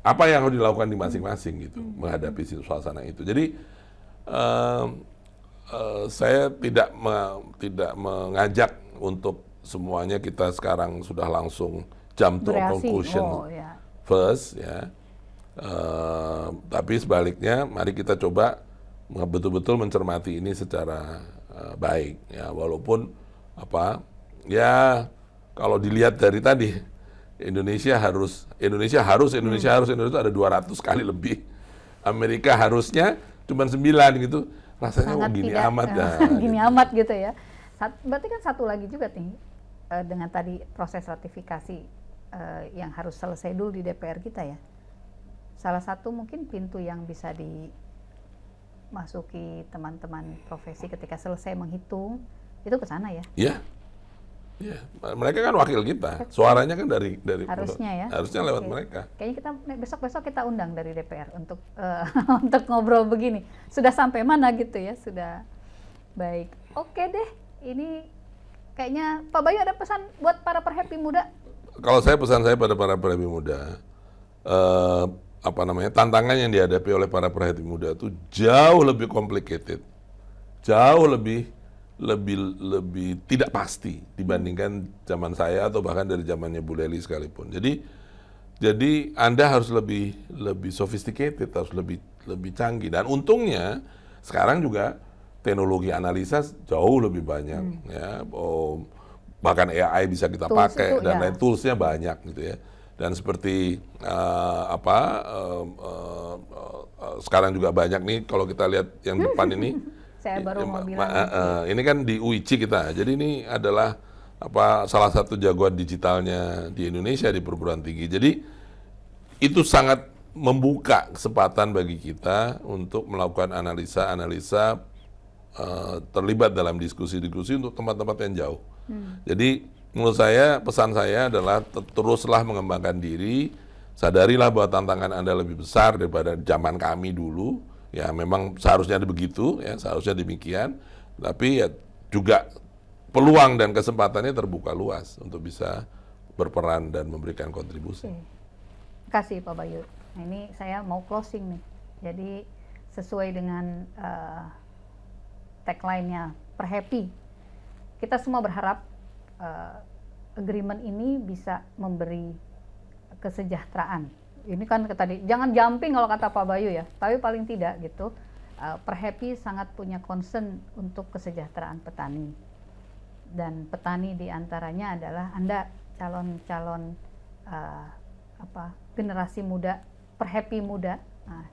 Speaker 2: apa yang harus dilakukan di masing-masing gitu menghadapi suasana itu. Jadi saya tidak mengajak untuk semuanya kita sekarang sudah langsung jump to conclusion first ya. Tapi sebaliknya mari kita coba betul-betul mencermati ini secara baik ya, walaupun kalau dilihat dari tadi Indonesia harus ada 200 kali lebih. Amerika harusnya cuma 9 gitu. Rasanya gini amat
Speaker 1: gini amat gitu ya. Berarti kan satu lagi juga nih dengan tadi proses ratifikasi yang harus selesai dulu di DPR kita ya. Salah satu mungkin pintu yang bisa dimasuki teman-teman profesi ketika selesai menghitung itu ke sana ya.
Speaker 2: Iya. Ya, mereka kan wakil kita, suaranya kan dari harusnya lewat mereka.
Speaker 1: Kayaknya kita besok kita undang dari DPR untuk untuk ngobrol begini. Sudah sampai mana gitu ya, sudah baik. Oke deh, ini kayaknya Pak Bayu ada pesan buat para perhappy muda?
Speaker 2: Kalau pesan saya pada para perhappy muda, tantangan yang dihadapi oleh para perhappy muda itu jauh lebih complicated, jauh lebih tidak pasti dibandingkan zaman saya atau bahkan dari zamannya Bu Lely sekalipun. Jadi Anda harus lebih sophisticated, harus lebih canggih. Dan untungnya sekarang juga teknologi analisa jauh lebih banyak ya. Bahkan AI bisa kita pakai dan lain toolsnya banyak gitu ya. Dan seperti sekarang juga banyak nih kalau kita lihat yang depan ini.
Speaker 1: Saya baru mau bilang.
Speaker 2: Ini kan di UIC kita. Jadi ini adalah salah satu jagoan digitalnya di Indonesia di perguruan tinggi. Jadi itu sangat membuka kesempatan bagi kita untuk melakukan analisa terlibat dalam diskusi-diskusi untuk tempat-tempat yang jauh. Jadi menurut saya pesan saya adalah teruslah mengembangkan diri, sadarilah bahwa tantangan Anda lebih besar daripada zaman kami dulu. Ya memang seharusnya begitu, ya seharusnya demikian. Tapi ya juga peluang dan kesempatannya terbuka luas untuk bisa berperan dan memberikan kontribusi.
Speaker 1: kasih Pak Bayu. Nah, ini saya mau closing nih. Jadi sesuai dengan tagline-nya Perhappy, kita semua berharap agreement ini bisa memberi kesejahteraan. Ini kan tadi jangan jumping kalau kata Pak Bayu ya, tapi paling tidak gitu. Perhappy sangat punya concern untuk kesejahteraan petani, dan petani diantaranya adalah Anda calon-calon generasi muda, Perhappy muda. Nah,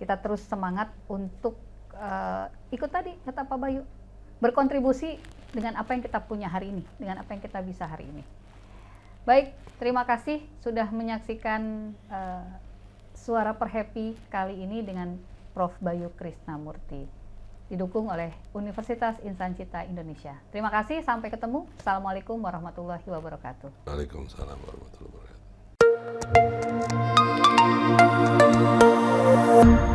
Speaker 1: kita terus semangat untuk ikut tadi kata Pak Bayu, berkontribusi dengan apa yang kita punya hari ini, dengan apa yang kita bisa hari ini. Baik, terima kasih sudah menyaksikan Suara Perhappy kali ini dengan Prof. Bayu Krisnamurti, didukung oleh Universitas Insan Cita Indonesia. Terima kasih, sampai ketemu. Assalamualaikum warahmatullahi wabarakatuh.
Speaker 2: Waalaikumsalam warahmatullahi wabarakatuh.